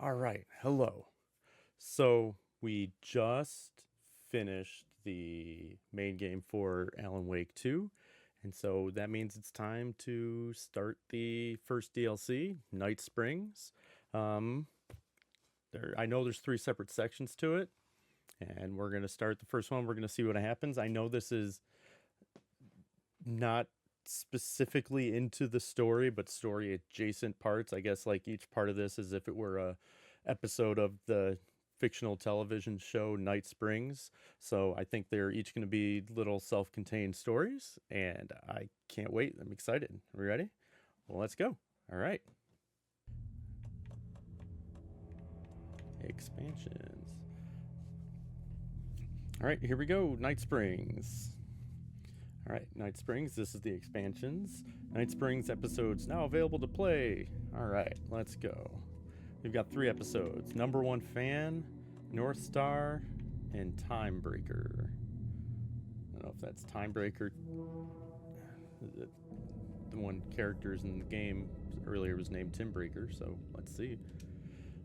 All right, hello. So we just finished the main game for Alan Wake 2, and so that means it's time to start the first DLC, Night Springs. Um, I know there's three separate sections to it, and we're gonna start the first one. We're gonna see what happens. I know this is not specifically into the story, but story adjacent parts. I guess like each part of this is if it were a episode of the fictional television show Night Springs. So I think they're each going to be little self-contained stories, and I can't wait. I'm excited. Are we ready? Well, let's go. All right. Expansions. All right, here we go. Night Springs. All right, Night Springs. This is the expansions. Night Springs episodes now available to play. All right, let's go. We've got 3 episodes. Number One Fan, North Star, and Timebreaker. I don't know if that's Timebreaker. The one characters in the game earlier was named Timbreaker, so let's see.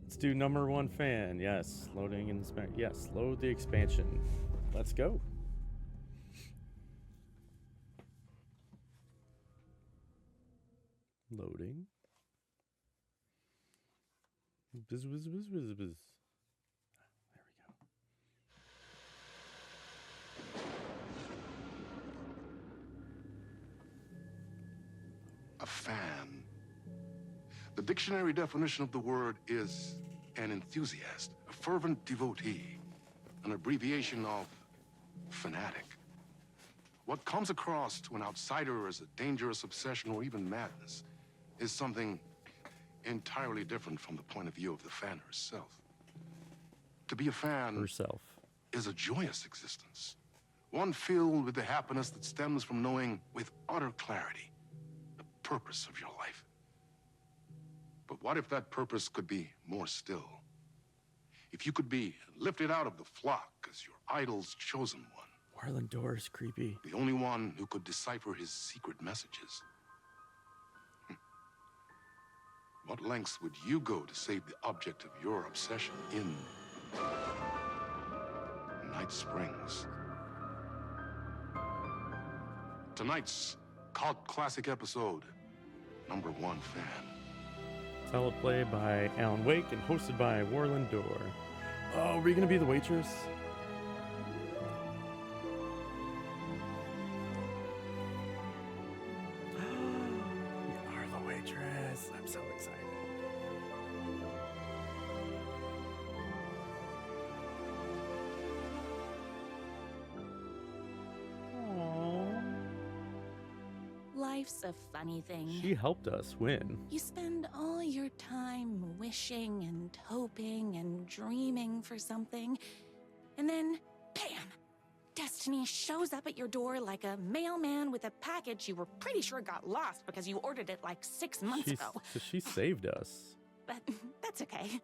Let's do Number One Fan. Yes, loading in the yes, load the expansion. Let's go. Loading. Bzz, bzz, bzz, bzz, bzz. There we go. A fan. The dictionary definition of the word is an enthusiast, a fervent devotee, an abbreviation of fanatic. What comes across to an outsider as a dangerous obsession or even madness is something entirely different from the point of view of the fan herself. To be a fan Herself. is a joyous existence, one filled with the happiness that stems from knowing with utter clarity the purpose of your life. But what if that purpose could be more still? If you could be lifted out of the flock as your idol's chosen one, Warlin Door is creepy. the only one who could decipher his secret messages. What lengths would you go to save the object of your obsession in Night Springs? Tonight's cult classic episode, Number One Fan. Teleplay by Alan Wake and hosted by Warlin Door. Oh, are we gonna be the waitress? We are the waitress. I'm so excited. Aww. Life's a funny thing. She helped us win. You spend all your time wishing and hoping and dreaming for something, and then, bam! Destiny shows up at your door like a mailman with a package you were pretty sure got lost because you ordered it like 6 months ago. She saved us. But that's okay.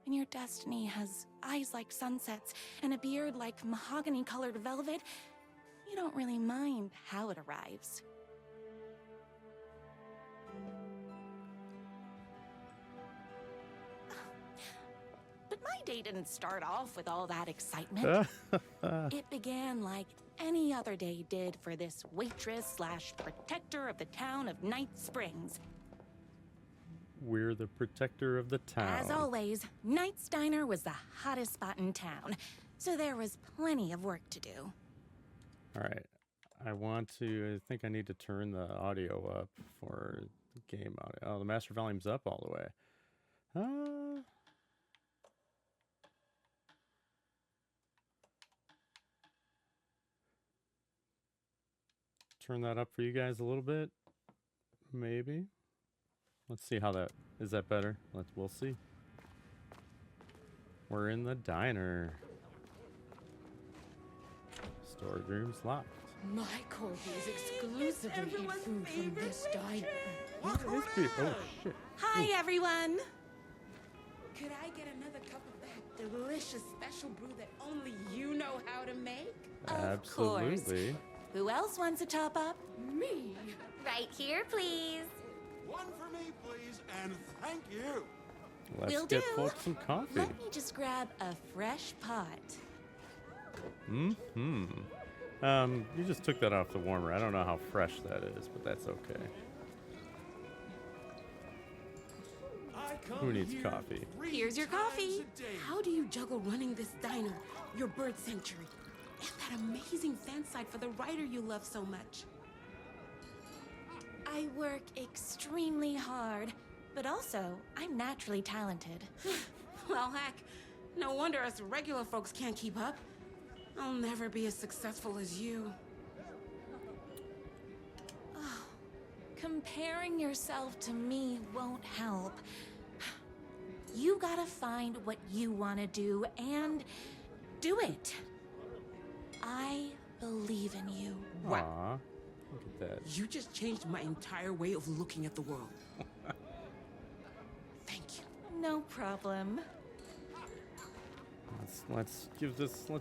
When your destiny has eyes like sunsets and a beard like mahogany-colored velvet, you don't really mind how it arrives. But my day didn't start off with all that excitement. It began like any other day did for this waitress/protector of the town of Night Springs. We're the protector of the town. As always, Knight's Diner was the hottest spot in town, so there was plenty of work to do. All right. I think I need to turn the audio up for the game audio. Oh, the master volume's up all the way. Turn that up for you guys a little bit. Maybe. Let's see how that is. That better? We'll see. We're in the diner. Storage room's locked. My corgis exclusively eat food from this diner. Oh shit. Hi, everyone! Could I get another cup of that delicious special brew that only you know how to make? Of course. Absolutely. Who else wants a top up? Me? Right here, please. One for me, please, and thank you. Let's Will get do. folks some coffee. Let me just grab a fresh pot. Mm-hmm. You just took that off the warmer. I don't know how fresh that is, but that's okay. Who needs coffee? Here's your coffee. How do you juggle running this diner, your bird sanctuary, and that amazing fan site for the writer you love so much? I work extremely hard, but also I'm naturally talented. Well, heck, no wonder us regular folks can't keep up. I'll never be as successful as you. Comparing yourself to me won't help. You gotta find what you want to do and do it. I believe in you. Wow. Aw, look at that. You just changed my entire way of looking at the world. Thank you. No problem. Let's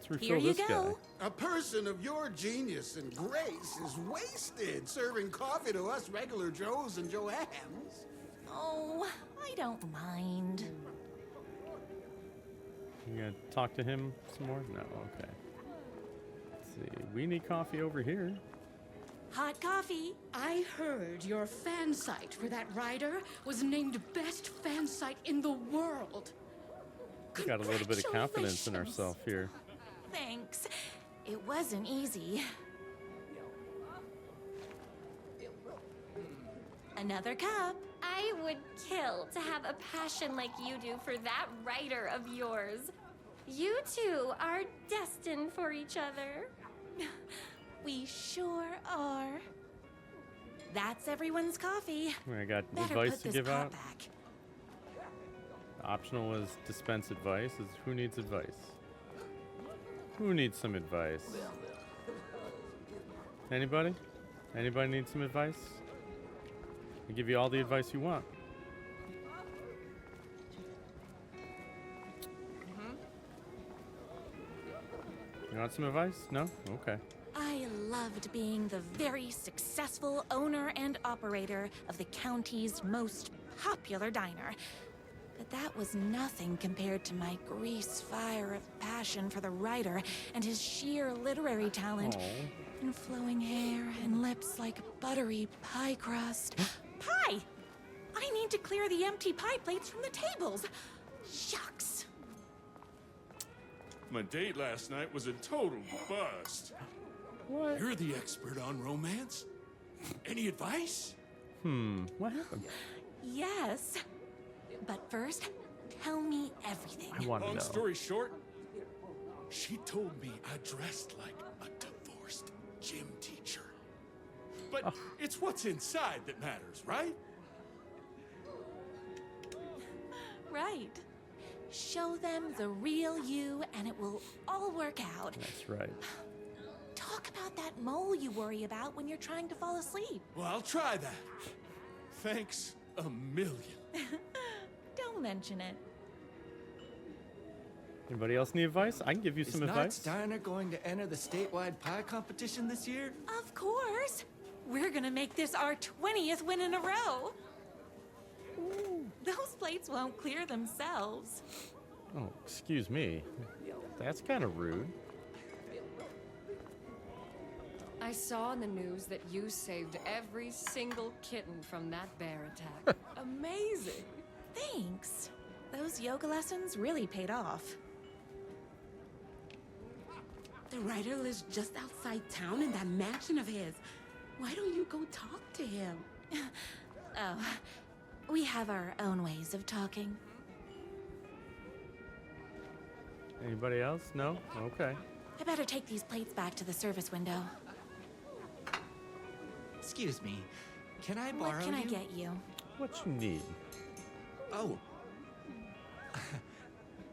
refill Here you this go. guy. A person of your genius and grace is wasted serving coffee to us regular Joes and Joannes. Oh, I don't mind. You gonna talk to him some more? No, okay. Let's see. We need coffee over here. Hot coffee. I heard your fan site for that writer was named best fan site in the world. We got a little bit of confidence in Congratulations. ourselves here. Thanks. It wasn't easy. Another cup. I would kill to have a passion like you do for that writer of yours. You two are destined for each other. We sure are. That's everyone's coffee. I got Better advice put to this give pot out. back. Optional is dispense advice. Is who needs advice? Who needs some advice? Anybody? Anybody need some advice? I'll give you all the advice you want. You want some advice? No? Okay. I loved being the very successful owner and operator of the county's most popular diner. But that was nothing compared to my grease fire of passion for the writer and his sheer literary talent. Aw. And flowing hair and lips like buttery pie crust. Pie! I need to clear the empty pie plates from the tables. Shucks. My date last night was a total bust. What? You're the expert on romance. Any advice? What happened? Yes. But first, tell me everything. I want to Long know. story short, she told me I dressed like a divorced gym teacher. But it's what's inside that matters, right? Right. Show them the real you and it will all work out. That's right. Talk about that mole you worry about when you're trying to fall asleep. Well, I'll try that. Thanks a million. Don't mention it. Anybody else need advice? I can give you Is some Knott's advice. Diner going to enter the statewide pie competition this year? Of course. We're gonna make this our 20th win in a row. Those plates won't clear themselves. Oh, excuse me. That's kind of rude. I saw in the news that you saved every single kitten from that bear attack. Amazing. Thanks. Those yoga lessons really paid off. The writer lives just outside town in that mansion of his. Why don't you go talk to him? Oh, we have our own ways of talking. Anybody else? No? Okay. I better take these plates back to the service window. Excuse me, can I borrow What can I you? get you? What you need? Oh.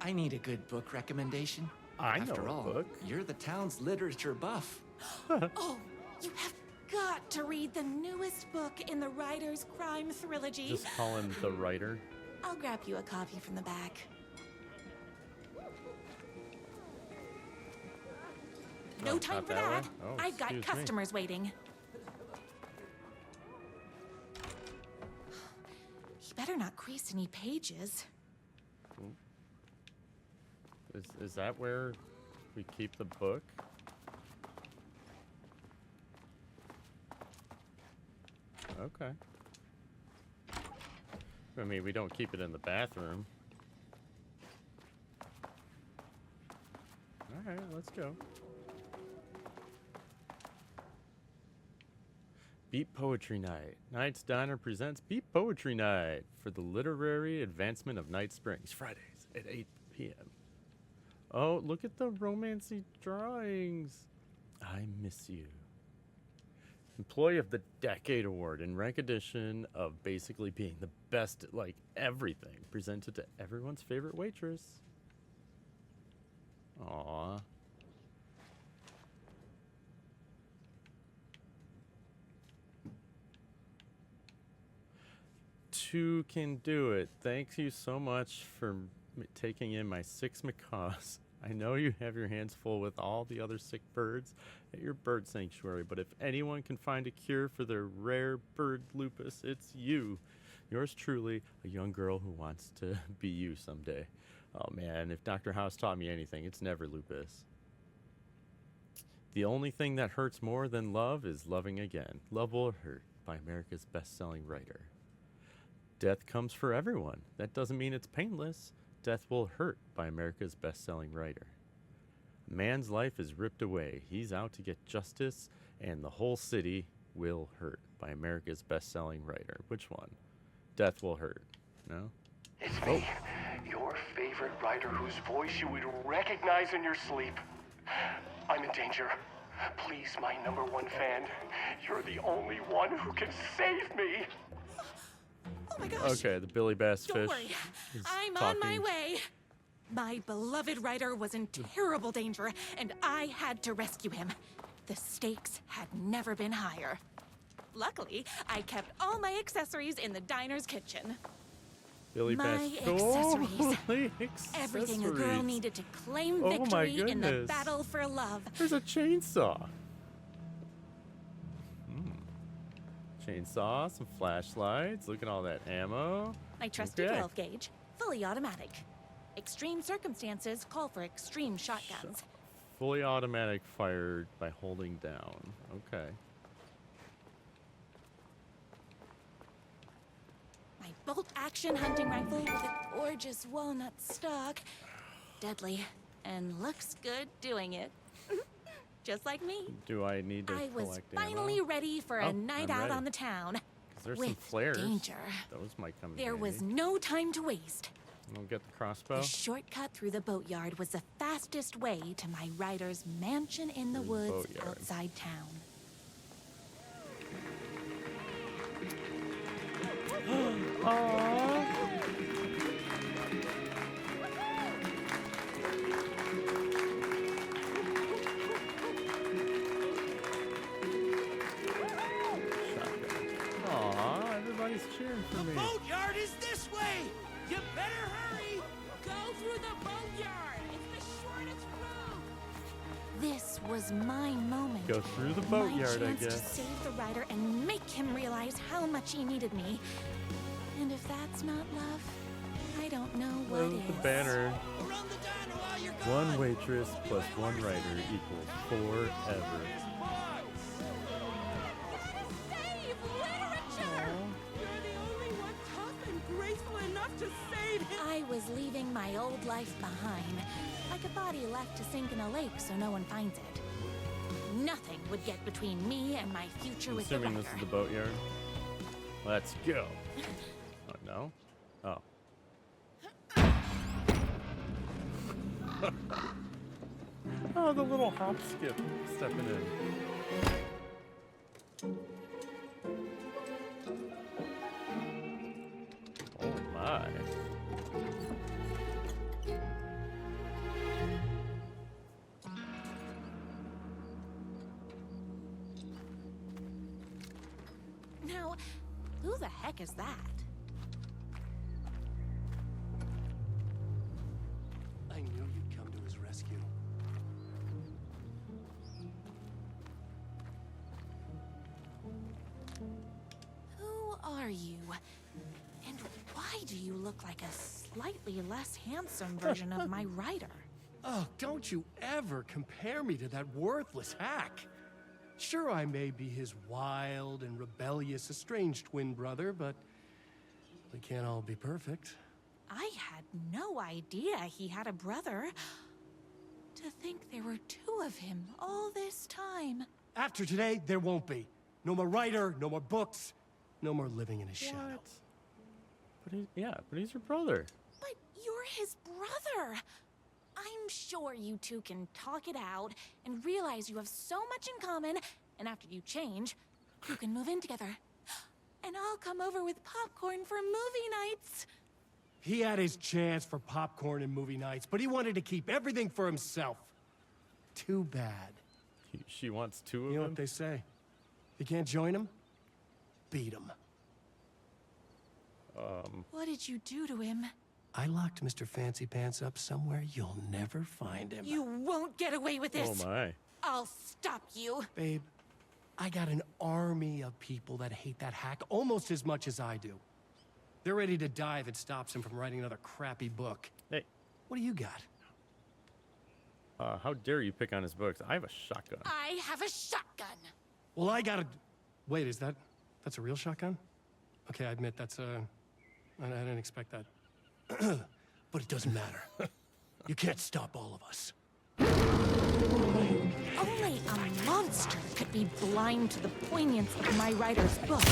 I need a good book recommendation. I know After a all, book. you're the town's literature buff. Oh, you have got to read the newest book in the Writer's Crime Trilogy. Just call him the writer. I'll grab you a copy from the back. No Oh, time not for that that. way? Oh, I've got excuse me. customers waiting. He better not crease any pages. Is that where we keep the book? Okay. I mean, we don't keep it in the bathroom. Alright, let's go. Beat Poetry Night. Knight's Diner presents Beat Poetry Night for the literary advancement of Night Springs, Fridays at 8 p.m. Oh, look at the romancy drawings. I miss you. Employee of the Decade Award in recognition of basically being the best at like everything, presented to everyone's favorite waitress. Aww. Two can do it. Thank you so much for taking in my 6 macaws. I know you have your hands full with all the other sick birds at your bird sanctuary, but if anyone can find a cure for their rare bird lupus, it's you. Yours truly, a young girl who wants to be you someday. Oh man, if Dr. House taught me anything, it's never lupus. The only thing that hurts more than love is loving again. Love Will Hurt by America's best-selling writer. Death comes for everyone. That doesn't mean it's painless. Death Will Hurt by America's best-selling writer. A man's life is ripped away. He's out to get justice, and the whole city will hurt by America's best-selling writer. Which one? Death Will Hurt. No? It's me, your favorite writer whose voice you would recognize in your sleep. I'm in danger. Please, my #1 fan, you're the only one who can save me. Oh my gosh. Okay, the Billy Bass Don't fish. worry. is I'm on my talking. way. My beloved writer was in terrible danger, and I had to rescue him. The stakes had never been higher. Luckily, I kept all my accessories in the diner's kitchen. Billy My Bass. accessories. Holy Everything a girl accessories. needed to claim Oh my victory in the goodness. battle for love. There's a chainsaw. Chainsaw, some flashlights. Look at all that ammo. My trusty Okay. 12 gauge, fully automatic. Extreme circumstances call for extreme shotguns. Fully automatic, fired by holding down. Okay. My bolt-action hunting rifle with a gorgeous walnut stock. Deadly, and looks good doing it. Just like me. Do I need to I was collect finally ammo? ready for Oh, a night I'm out ready. on the town. 'Cause there's with some flares. danger. Those might come in There was handy. no time to waste. We'll get the crossbow. The shortcut through the boatyard was the fastest way to my writer's mansion in the Through the woods boatyard. outside town. Aw, everybody's cheering for me. Boatyard is this way! You better hurry! Go through the boatyard. It's the shortest route. This was my moment. Go through the my boatyard, I chance to guess. save the writer and make him realize how much he needed me. And if that's not love, I don't know what Oh, is. the banner. Run the diner while you're gone! One waitress plus one writer equals forever. Save literature. You're the only one tough and graceful enough to save him. I was leaving my old life behind, like a body left to sink in a lake so no one finds it. Nothing would get between me and my future I'm with the assuming writer. this is the boatyard. Let's go. Oh, no? Oh. Oh, the little hop skip stepping in. Oh my. Now, who the heck is that? I knew you'd come to his rescue. Who are you? And why do you look like a slightly less handsome version of my writer? Oh, don't you ever compare me to that worthless hack. Sure, I may be his wild and rebellious estranged twin brother, but we can't all be perfect. I had no idea he had a brother. To think there were two of him all this time. After today, there won't be. No more writer, no more books, no more living in his shadow. But he's your brother. But you're his brother. I'm sure you two can talk it out and realize you have so much in common, and after you change, you can move in together. And I'll come over with popcorn for movie nights. He had his chance for popcorn and movie nights, but he wanted to keep everything for himself. Too bad. She wants two of You know them? what they say? If you can't join him, beat him. What did you do to him? I locked Mr. Fancy Pants up somewhere you'll never find him. You won't get away with this. Oh my. I'll stop you. Babe, I got an army of people that hate that hack almost as much as I do. They're ready to die if it stops him from writing another crappy book. Hey, What do you got? how dare you pick on his books? I have a shotgun. I have a shotgun. Well, I got a... Wait, that's a real shotgun? Okay, I admit that's I didn't expect that. But it doesn't matter. You can't stop all of us. Only a monster could be blind to the poignance of my writer's book.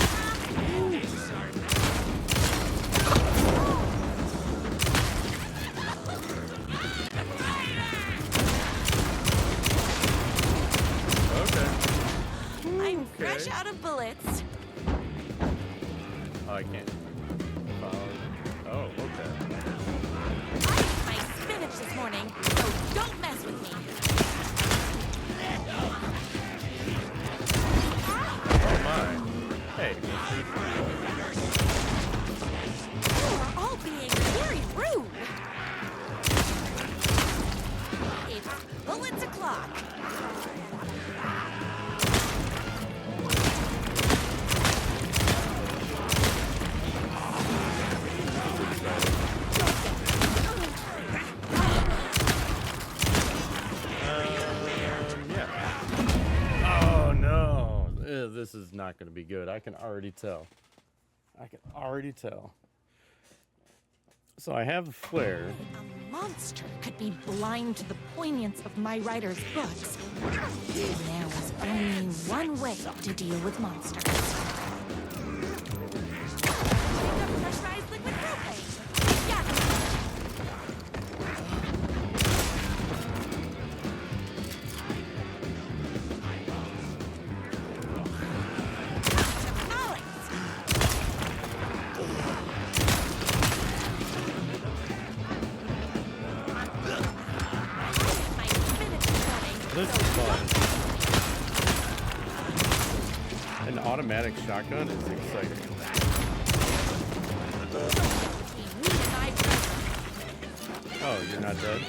I'm fresh out of bullets. Oh, I can't. Oh, okay. I ate my spinach this morning, so don't mess with me. Oh my. Hey. You are all being very rude. It's bullets o'clock. Yeah. Oh no. This is not going to be good. I can already tell. So I have a flare. A monster could be blind to the poignance of my writer's books. There is only one way to deal with monsters. Make a pressurized liquid propane. Got it. This is fun. An automatic shotgun is exciting. Oh, you're not dead?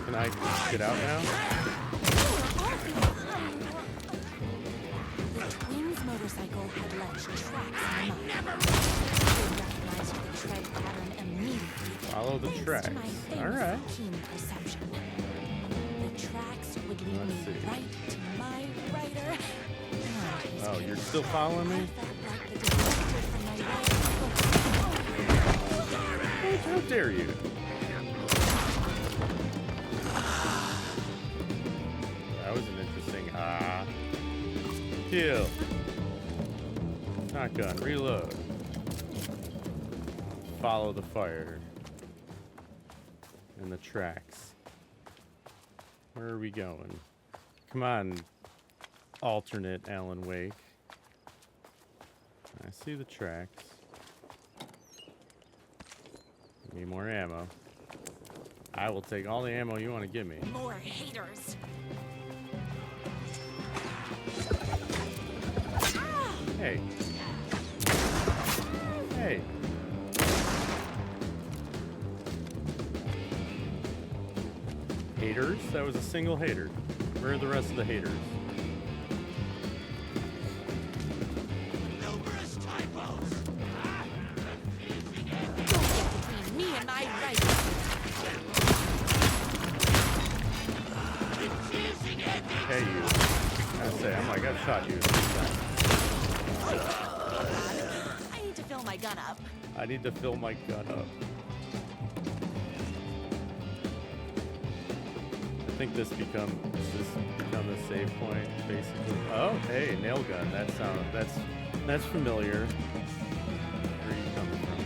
Can I get out now? Motorcycle had left tracks on the mud. They recognized the tread pattern immediately. Follow the thanks tracks. to my famous All right. keen perception. The tracks would lead Let's me see. right to my writer. and his Oh, you're kingdom. still following I me? felt like the detective from my writer's book. How dare you? That was an interesting kill. Shotgun, reload. Follow the fire. And the tracks. Where are we going? Come on, alternate Alan Wake. I see the tracks. Need more ammo. I will take all the ammo you want to give me. More haters. Hey. Hey. haters? That was a single hater. Where are the rest of the haters? Numerous typos. Don't get between me and my writing. Hey, you. I say, I've shot you 3 times. I need to fill my gun up. I need to fill my gun up. I think this become a save point, basically. Oh, hey, nail gun. That's familiar. Where are you coming from,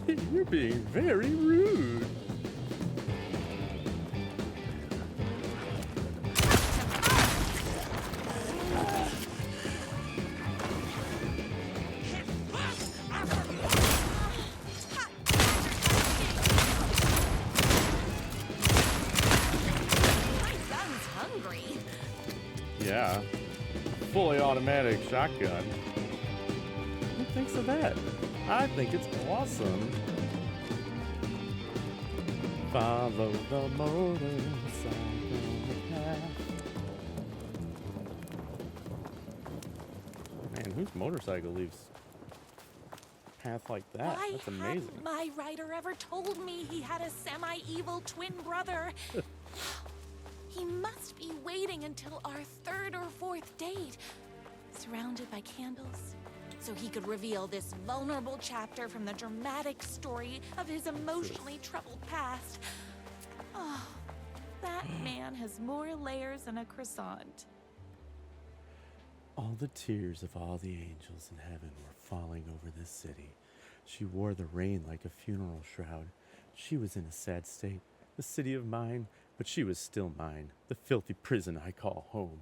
person? You're being very rude. Yeah. Fully automatic shotgun. Who thinks of that? I think it's awesome. Follow the motorcycle path. Man, whose motorcycle leaves a path like that? Why That's amazing. hadn't my writer ever told me he had a semi-evil twin brother? He must be waiting until our 3rd or 4th date, surrounded by candles, so he could reveal this vulnerable chapter from the dramatic story of his emotionally troubled past. Oh, that man has more layers than a croissant. All the tears of all the angels in heaven were falling over this city. She wore the rain like a funeral shroud. She was in a sad state, the city of mine, but she was still mine, the filthy prison I call home.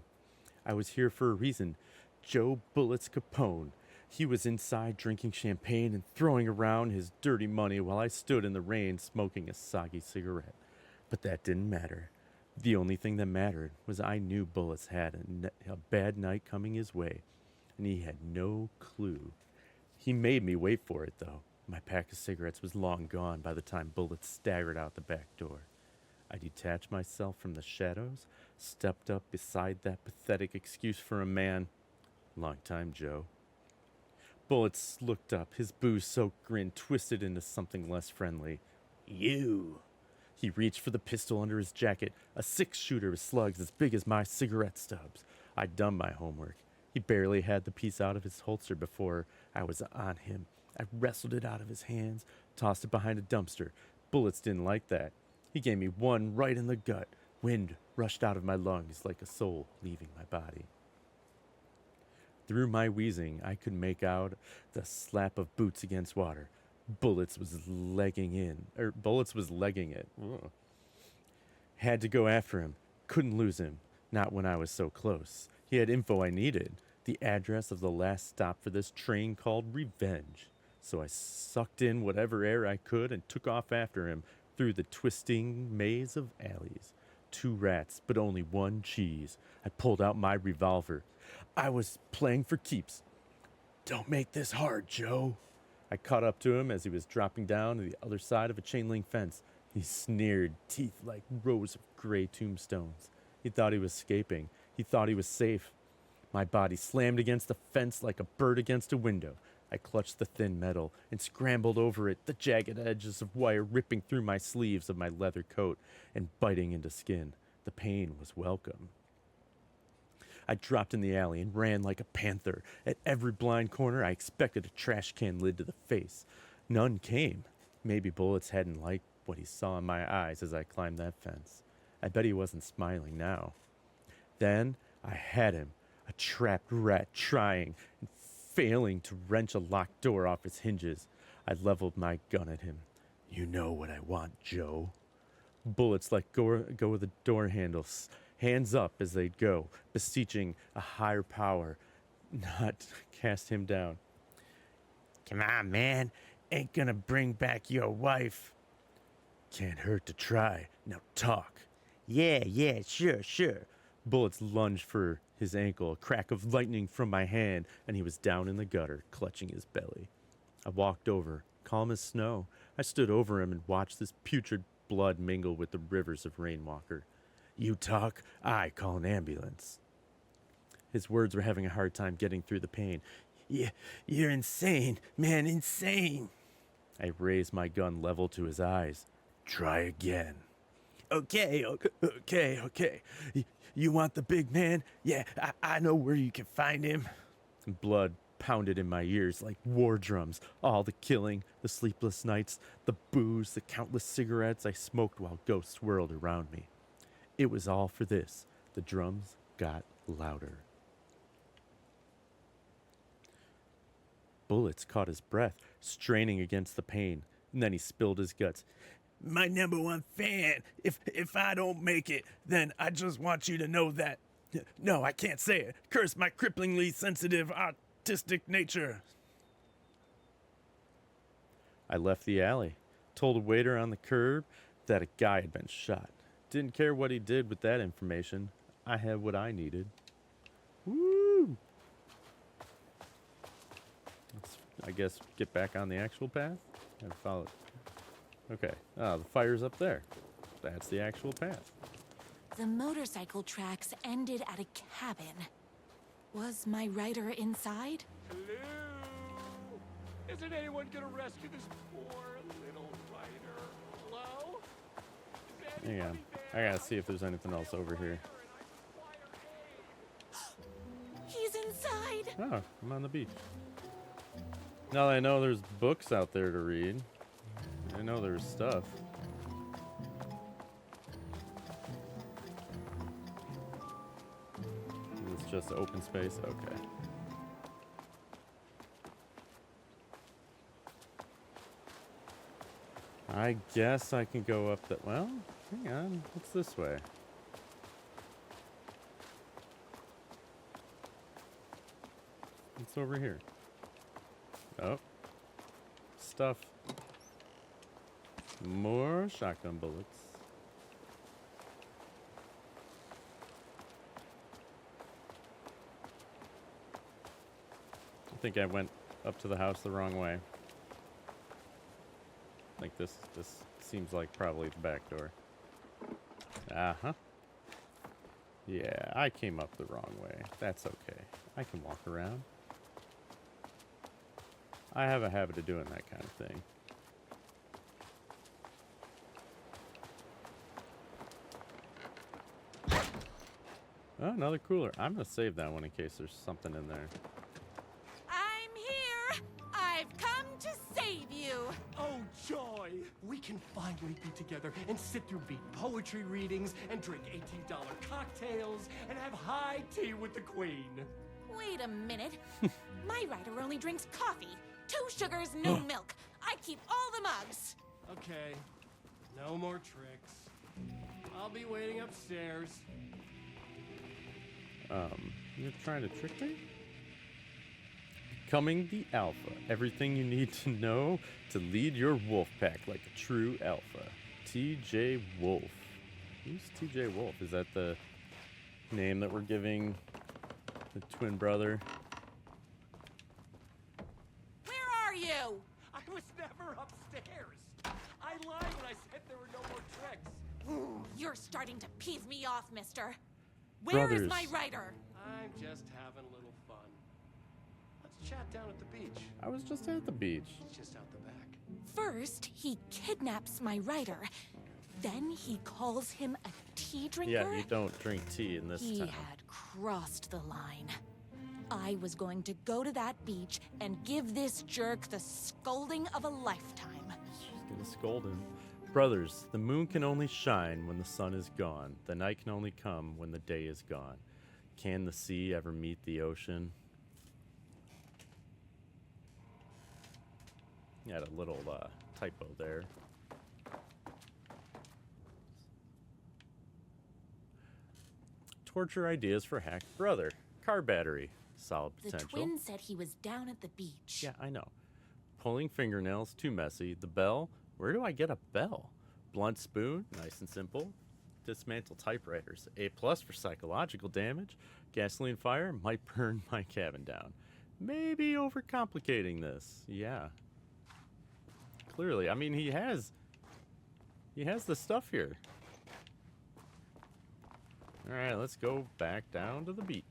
I was here for a reason. Joe Bullets Capone. He was inside drinking champagne and throwing around his dirty money while I stood in the rain smoking a soggy cigarette. But that didn't matter. The only thing that mattered was I knew Bullets had a bad night coming his way, and he had no clue. He made me wait for it, though. My pack of cigarettes was long gone by the time Bullets staggered out the back door. I detached myself from the shadows, stepped up beside that pathetic excuse for a man. Long time, Joe. Bullets looked up, his booze-soaked grin twisted into something less friendly. You. He reached for the pistol under his jacket, a 6-shooter with slugs as big as my cigarette stubs. I'd done my homework. He barely had the piece out of his holster before I was on him. I wrestled it out of his hands, tossed it behind a dumpster. Bullets didn't like that. He gave me one right in the gut. Wind rushed out of my lungs like a soul leaving my body. Through my wheezing, I could make out the slap of boots against water. Bullets was legging it. Ugh. Had to go after him. Couldn't lose him. Not when I was so close. He had info I needed. The address of the last stop for this train called Revenge. So I sucked in whatever air I could and took off after him through the twisting maze of alleys. 2 rats, but only 1 cheese. I pulled out my revolver. I was playing for keeps. Don't make this hard, Joe. I caught up to him as he was dropping down to the other side of a chain link fence. He sneered, teeth like rows of gray tombstones. He thought he was escaping. He thought he was safe. My body slammed against the fence like a bird against a window. I clutched the thin metal and scrambled over it, the jagged edges of wire ripping through my sleeves of my leather coat and biting into skin. The pain was welcome. I dropped in the alley and ran like a panther. At every blind corner, I expected a trash can lid to the face. None came. Maybe Bullets hadn't liked what he saw in my eyes as I climbed that fence. I bet he wasn't smiling now. Then I had him, a trapped rat trying and failing to wrench a locked door off its hinges. I leveled my gun at him. You know what I want, Joe. Bullets let go of the door handles, hands up as they'd go, beseeching a higher power not to cast him down. Come on, man. Ain't gonna bring back your wife. Can't hurt to try. Now talk. Yeah, sure. Bullets lunged for his ankle, a crack of lightning from my hand, and he was down in the gutter, clutching his belly. I walked over, calm as snow. I stood over him and watched this putrid blood mingle with the rivers of Rainwalker. You talk, I call an ambulance. His words were having a hard time getting through the pain. Yeah, you're insane, man, insane. I raised my gun level to his eyes. Try again. Okay. You want the big man? Yeah, I know where you can find him. Blood pounded in my ears like war drums. All the killing, the sleepless nights, the booze, the countless cigarettes I smoked while ghosts swirled around me. It was all for this. The drums got louder. Bullets caught his breath, straining against the pain, and then he spilled his guts. My #1 fan. If I don't make it, then I just want you to know that. No, I can't say it. Curse my cripplingly sensitive artistic nature. I left the alley, told a waiter on the curb that a guy had been shot. Didn't care what he did with that information. I had what I needed. Woo! Let's, I guess, get back on the actual path and follow it. Okay. The fire's up there. That's the actual path. The motorcycle tracks ended at a cabin. Was my rider inside? Hello? Isn't anyone gonna rescue this poor little rider? Hello? Is Hang on. anybody I there? gotta see if there's anything else over here. He's inside! Oh, I'm on the beach. Now that I know there's books out there to read. I know there's stuff. It's just open space? Okay. I guess I can go up that. Well, hang on. What's this way? What's over here? Oh. Stuff. More shotgun bullets. I think I went up to the house the wrong way. I think this seems like probably the back door. Uh-huh. Yeah, I came up the wrong way. That's okay. I can walk around. I have a habit of doing that kind of thing. Oh, another cooler. I'm gonna save that one in case there's something in there. I'm here! I've come to save you! Oh, joy! We can finally be together and sit through beat poetry readings and drink $18 cocktails and have high tea with the queen. Wait a minute. My rider only drinks coffee. 2 sugars, no milk. I keep all the mugs. Okay, no more tricks. I'll be waiting upstairs. You're trying to trick me? Becoming the Alpha. Everything you need to know to lead your wolf pack like a true alpha. TJ Wolf. Who's TJ Wolf? Is that the name that we're giving the twin brother? Where are you? I was never upstairs. I lied when I said there were no more tricks. You're starting to piss me off, mister. Where is my rider? I'm just having a little fun. Let's chat down at the beach. I was just at the beach. It's just out the back. First, he kidnaps my rider. Then he calls him a tea drinker. Yeah, you don't drink tea in this He town. had crossed the line. I was going to go to that beach and give this jerk the scolding of a lifetime. She's gonna scold him. Brothers, the moon can only shine when the sun is gone. The night can only come when the day is gone. Can the sea ever meet the ocean? You had a little typo there. Torture ideas for hacked brother. Car battery. Solid The potential. twin said he was down at the beach. Yeah, I know. Pulling fingernails, too messy. The bell? Where do I get a bell? Blunt spoon? Nice and simple. Dismantle typewriters. A+ for psychological damage. Gasoline fire? Might burn my cabin down. Maybe overcomplicating this. Yeah. clearly. I mean, he has the stuff here. All right, let's go back down to the beach.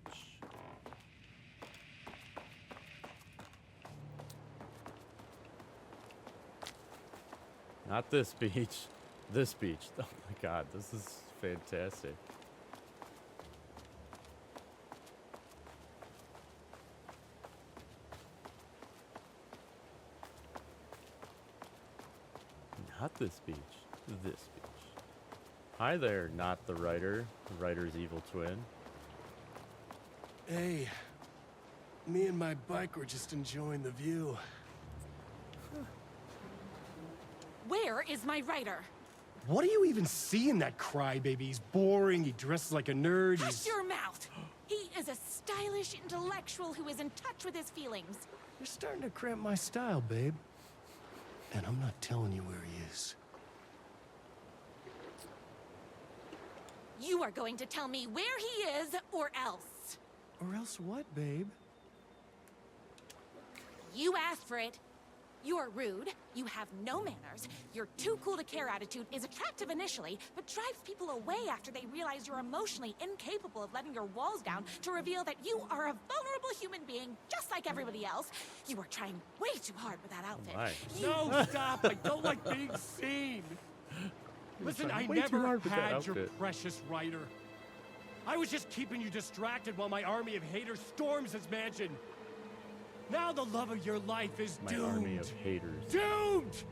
Not this beach. This beach. Oh my god, this is fantastic. Not this beach. This beach. Hi there, not the writer. The writer's evil twin. Hey, me and my bike were just enjoying the view. Where is my writer? What do you even see in that crybaby? He's boring, he dresses like a nerd, Hush your mouth! He is a stylish intellectual who is in touch with his feelings. You're starting to cramp my style, babe. And I'm not telling you where he is. You are going to tell me where he is, or else. Or else what, babe? You asked for it. You're rude, you have no manners, your too cool to care attitude is attractive initially, but drives people away after they realize you're emotionally incapable of letting your walls down to reveal that you are a vulnerable human being just like everybody else. You are trying way too hard with that outfit. No, stop! I don't like being seen! Listen, I never had your precious writer. I was just keeping you distracted while my army of haters storms his mansion. Now the love of your life is doomed. My army of haters. Doomed!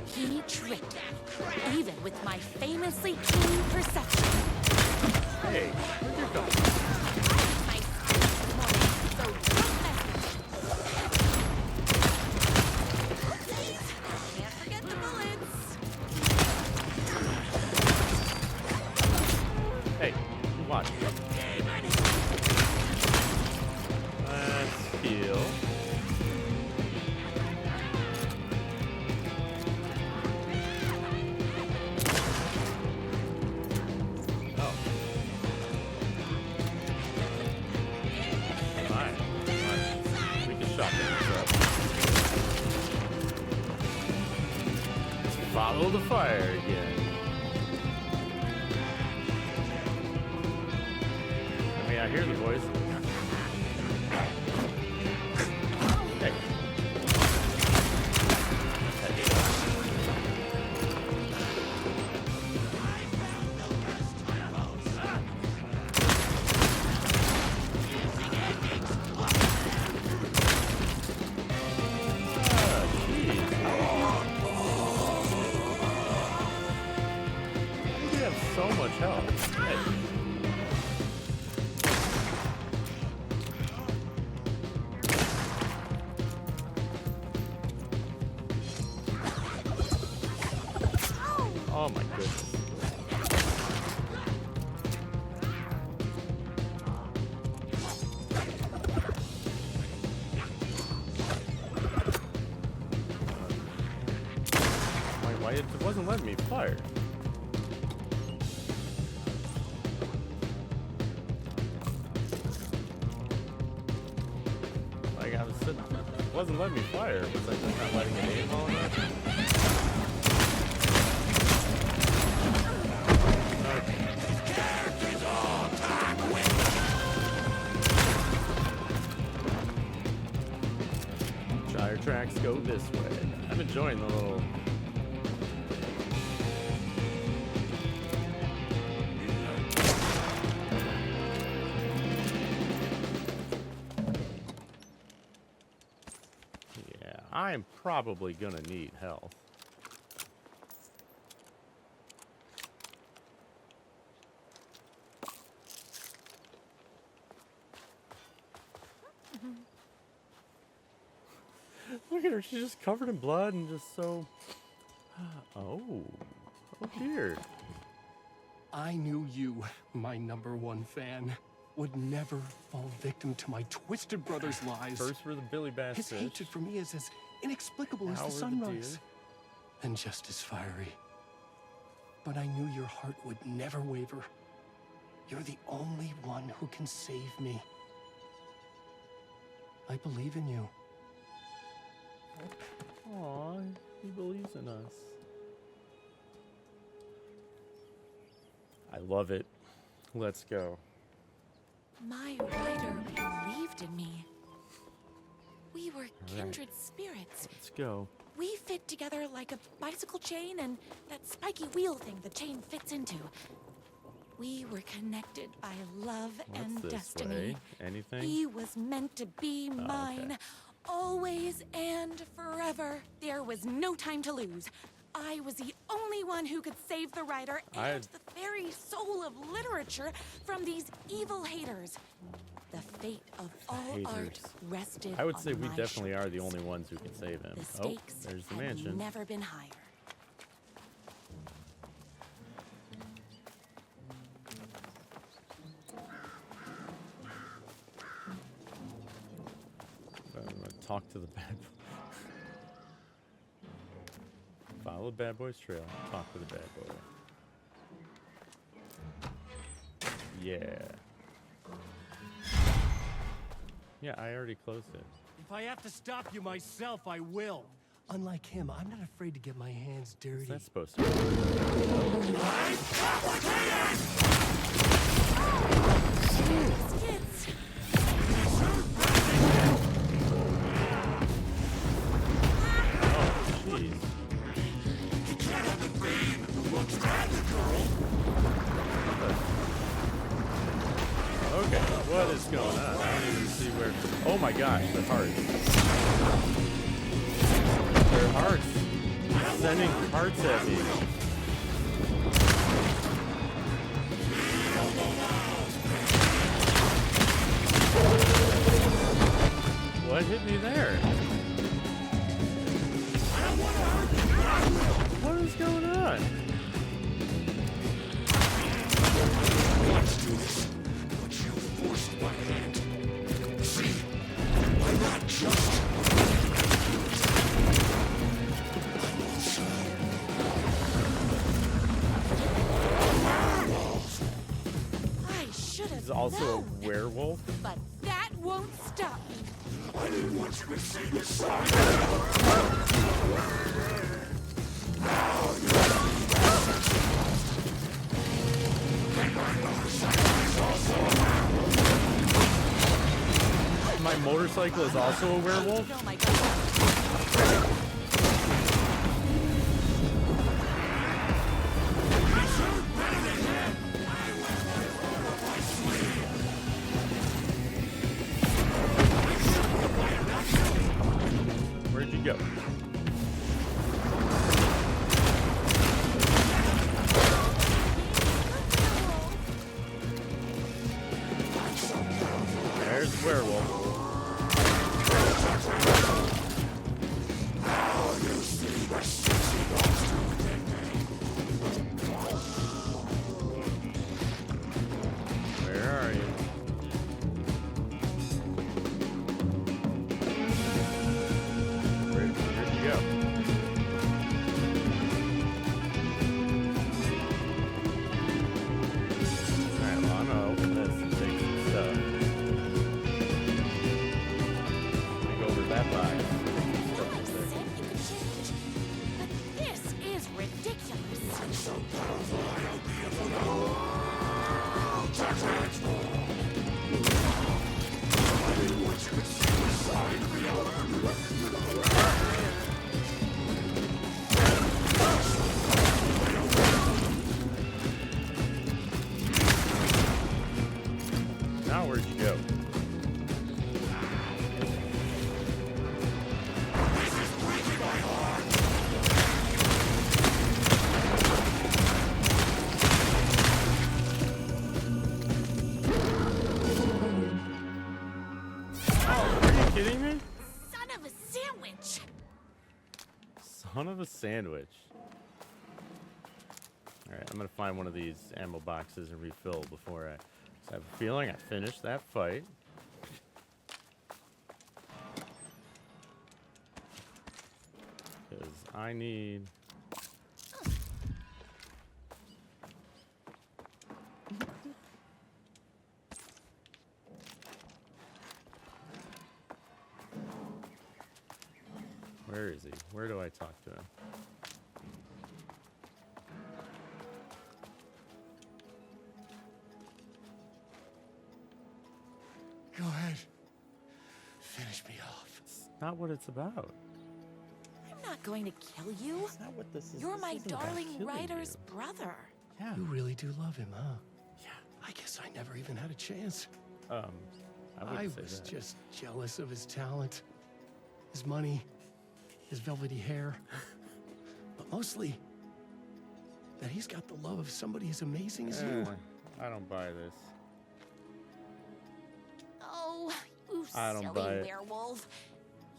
He tricked me, even with my famously keen perception. Hey, where'd you go? My this morning, so don't mess with me. Can't forget the bullets. Hey, watch. Let's heal. Oh. Fine. We can shotgun this up. Follow the fire again. I hear the voice. Hey. You have so much health. Hey. Oh my goodness. Why it wasn't letting me fire? Like I was sitting, it wasn't letting me fire. It was like not letting me aim all enough. Gyre tracks go this way. I'm enjoying the little. Yeah, I'm probably gonna need health. Look at her, she's just covered in blood and just so... Oh. Oh dear. I knew you, my #1 fan, would never fall victim to my twisted brother's lies. First for the Billy Bass His fish. hatred for me is as inexplicable as Now the we're sunrise. deer. And just as fiery. But I knew your heart would never waver. You're the only one who can save me. I believe in you. Aw, he believes in us. I love it. Let's go. My rider believed in me. We were kindred spirits. Let's go. We fit together like a bicycle chain and that spiky wheel thing the chain fits into. We were connected by love What's and this destiny. way? Anything? He was meant to be mine, always and forever. There was no time to lose. I was the only one who could save the writer and the very soul of literature from these evil haters. The fate of all art Haters. rested I would on say we my definitely are the shoulders. only ones who can save him. The Oh, stakes there's the had mansion. never been higher. I'm gonna talk to the bad boy. Follow the bad boy's trail. Talk to the bad boy. Yeah. Yeah, I already closed it. If I have to stop you myself, I will. Unlike him, I'm not afraid to get my hands dirty. What's that supposed to be? Kids! Jeez. Okay, what is going on? I don't even see where. Oh my gosh, the hearts. They're hearts. Sending hearts at me. What hit me there? What is going on? Let's do this. But you forced my hand. See, I'm not just. I should have He's also known, a werewolf. but that won't stop me. I didn't want you to see this side. My motorcycle is also a werewolf? Oh my God. Where'd you go? There's the werewolf. Where are you? Where'd you go? Alright, well, I'm gonna open this and take some stuff. Let me go over that box. No one said you could change, but this is ridiculous. Now where'd you go? Oh, are you kidding me? Son of a sandwich! Son of a sandwich. Alright, I'm gonna find one of these ammo boxes and refill before I I have a feeling I finished that fight. Because I need... Where is he? Where do I talk to him? Go ahead. Finish me off. It's not what it's about. I'm not going to kill you. That's not what this is. You're This my isn't about darling killing writer's you. brother. Yeah. You really do love him, huh? Yeah. I guess I never even had a chance. I I would say was that. just jealous of his talent, his money, his velvety hair. But mostly, that he's got the love of somebody as amazing as you. I don't buy this. Oh, you I don't silly buy it. werewolf.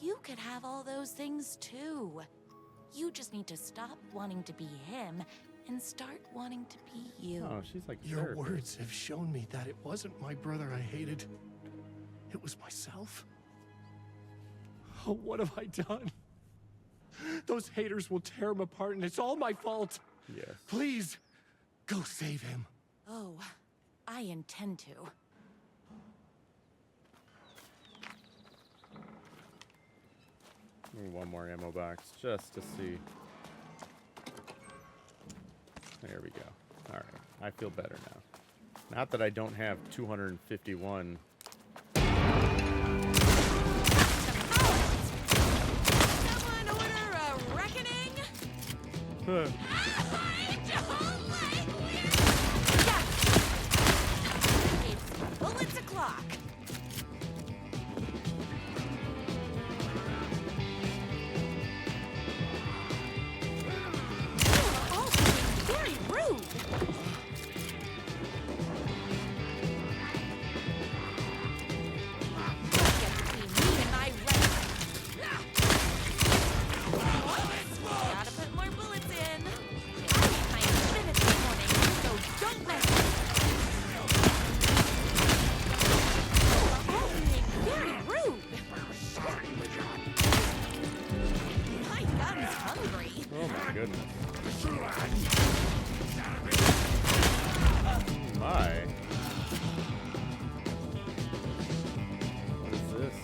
You could have all those things too. You just need to stop wanting to be him and start wanting to be you. Oh, she's like a Your therapist. words have shown me that it wasn't my brother I hated. It was myself. Oh, what have I done? Those haters will tear him apart, and it's all my fault. Yes. Please, go save him. Oh, I intend to. Maybe one more ammo box just to see. There we go. All right. I feel better now. Not that I don't have 251. Someone order a reckoning? I don't like this. It's bullets o'clock. Oh, very rude. Get between me and my gotta put more bullets in. I need my minutes this morning, so don't mess with me. Oh, being very rude. My gun's hungry. Oh my goodness. My. What is this?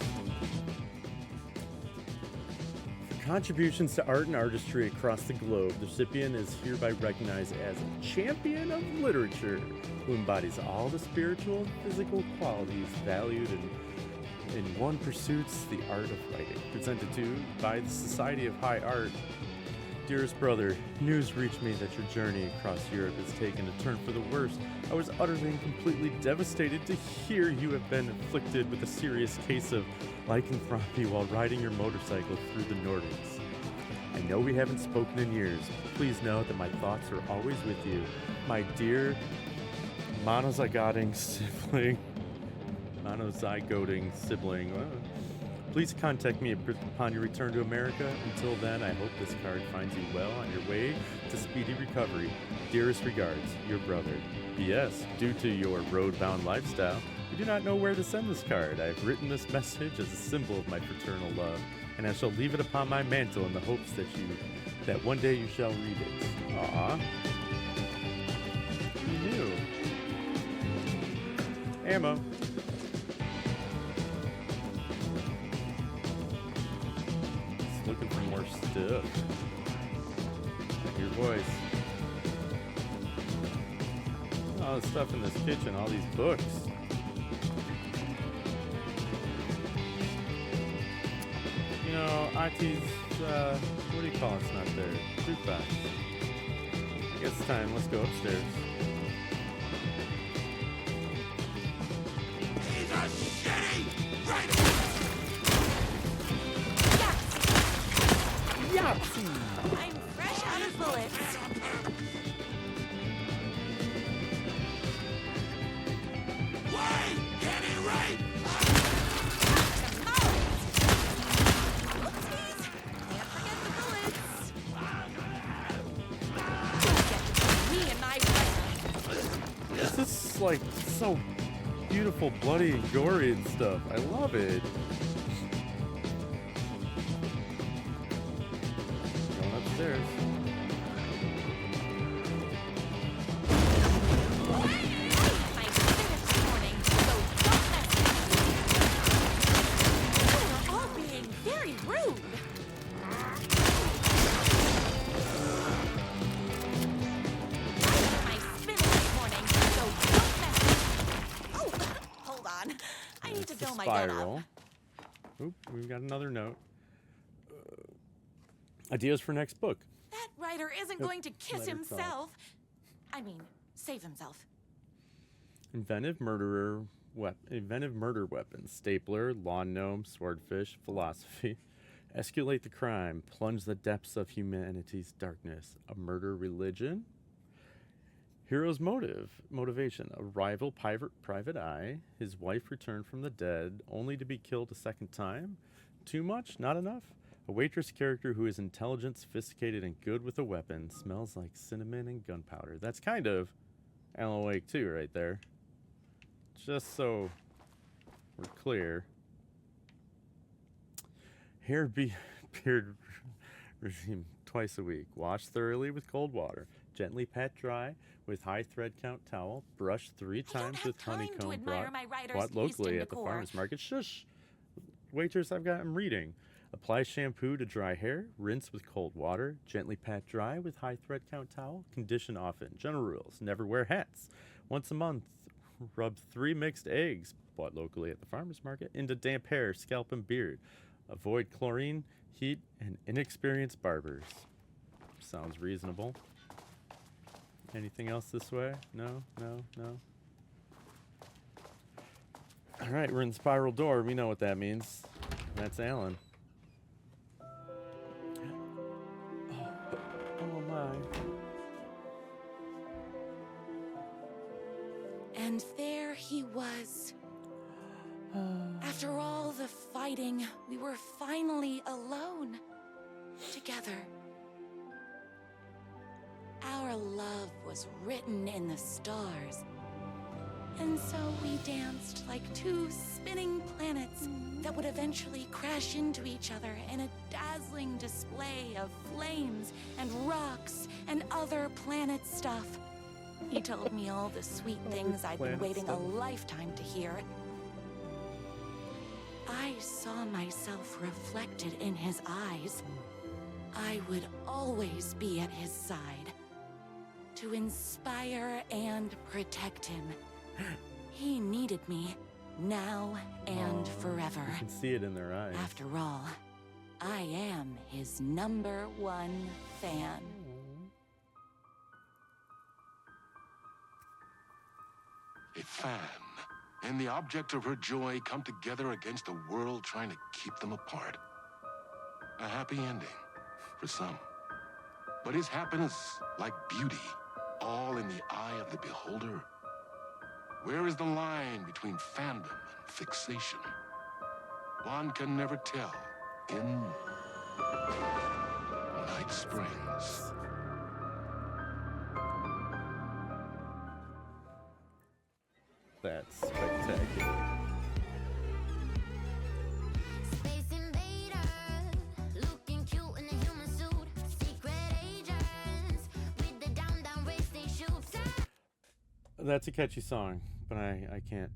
For contributions to art and artistry across the globe, the recipient is hereby recognized as a champion of literature who embodies all the spiritual and physical qualities valued in one pursuits the art of writing. Presented to by the Society of High Art. Dearest brother, news reached me that your journey across Europe has taken a turn for the worse. I was utterly and completely devastated to hear you have been afflicted with a serious case of lycanthropy while riding your motorcycle through the Nordics. I know we haven't spoken in years, but please know that my thoughts are always with you, my dear monozygoting sibling. Please contact me upon your return to America. Until then, I hope this card finds you well on your way to speedy recovery. Dearest regards, your brother. P.S. Due to your road-bound lifestyle, I do not know where to send this card. I have written this message as a symbol of my fraternal love, and I shall leave it upon my mantle in the hopes that one day you shall read it. Aw. You knew. Ammo. Looking for more stuff. Your voice. All the stuff in this kitchen, all these books. You know, Ati's, what do you call it's not there? Jukebox. I guess it's time. Let's go upstairs. He's a shitty writer! I'm fresh out of bullets. Why can't he write? Oopsies. Can't forget the bullets. Get between me and my writer. This is like so beautiful, bloody and gory and stuff. I love it. Going upstairs. My minutes this morning, so don't mess with me. You are all being very rude. My spin this morning, so don't mess with me. Oh, hold on. I need to It's the fill my gun up. spiral. Oop, we've got another note. Ideas for next book. That writer isn't Yep, going to kiss let her talk. himself. I mean, save himself. Inventive murder weapons. Stapler, lawn gnome, swordfish, philosophy. Escalate the crime. Plunge the depths of humanity's darkness. A murder religion. Hero's motivation. A rival private eye. His wife returned from the dead, only to be killed a second time. Too much? Not enough? A waitress character who is intelligent, sophisticated, and good with a weapon. Smells like cinnamon and gunpowder. That's kind of Alan Wake 2 right there. Just so we're clear. Beard regime twice a week. Wash thoroughly with cold water. Gently pat dry with high thread count towel. Brush 3 times with honeycomb bought locally at the farmer's market. Shush! Waitress, I'm reading. Apply shampoo to dry hair. Rinse with cold water. Gently pat dry with high thread count towel. Condition often. General rules. Never wear hats. Once a month, rub 3 mixed eggs, bought locally at the farmer's market, into damp hair, scalp, and beard. Avoid chlorine, heat, and inexperienced barbers. Sounds reasonable. Anything else this way? No. All right, we're in the spiral door. We know what that means. That's Alan. Oh my. And there he was. After all the fighting, we were finally alone. Together. Our love was written in the stars. And so we danced like 2 spinning planets that would eventually crash into each other in a dazzling display of flames and rocks and other planet stuff. He told me all the sweet things I'd been planet waiting stuff. a lifetime to hear. I saw myself reflected in his eyes. I would always be at his side to inspire and protect him. He needed me now and forever. You can see it in their eyes. After all, I am his #1 fan. A fan and the object of her joy come together against a world trying to keep them apart. A happy ending for some. But is happiness, like beauty, all in the eye of the beholder? Where is the line between fandom and fixation? One can never tell in Night Springs. That's spectacular. Space invader, looking cute in a human suit. Secret agents with the down race they shoot. That's a catchy song, but I can't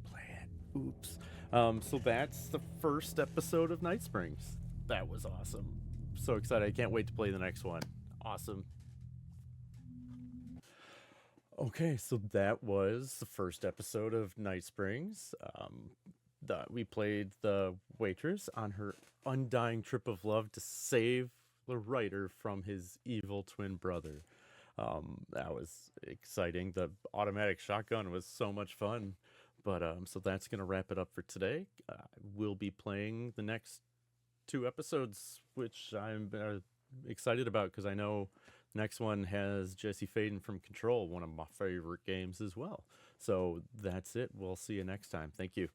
play it. Oops. So that's the first episode of Night Springs. That was awesome. So excited. I can't wait to play the next one. Awesome. Okay, so that was the first episode of Night Springs. We played the waitress on her undying trip of love to save the writer from his evil twin brother. That was exciting. The automatic shotgun was so much fun. But so that's going to wrap it up for today. We'll be playing the next 2 episodes, which I'm excited about because I know the next one has Jesse Faden from Control, one of my favorite games as well. So that's it. We'll see you next time. Thank you.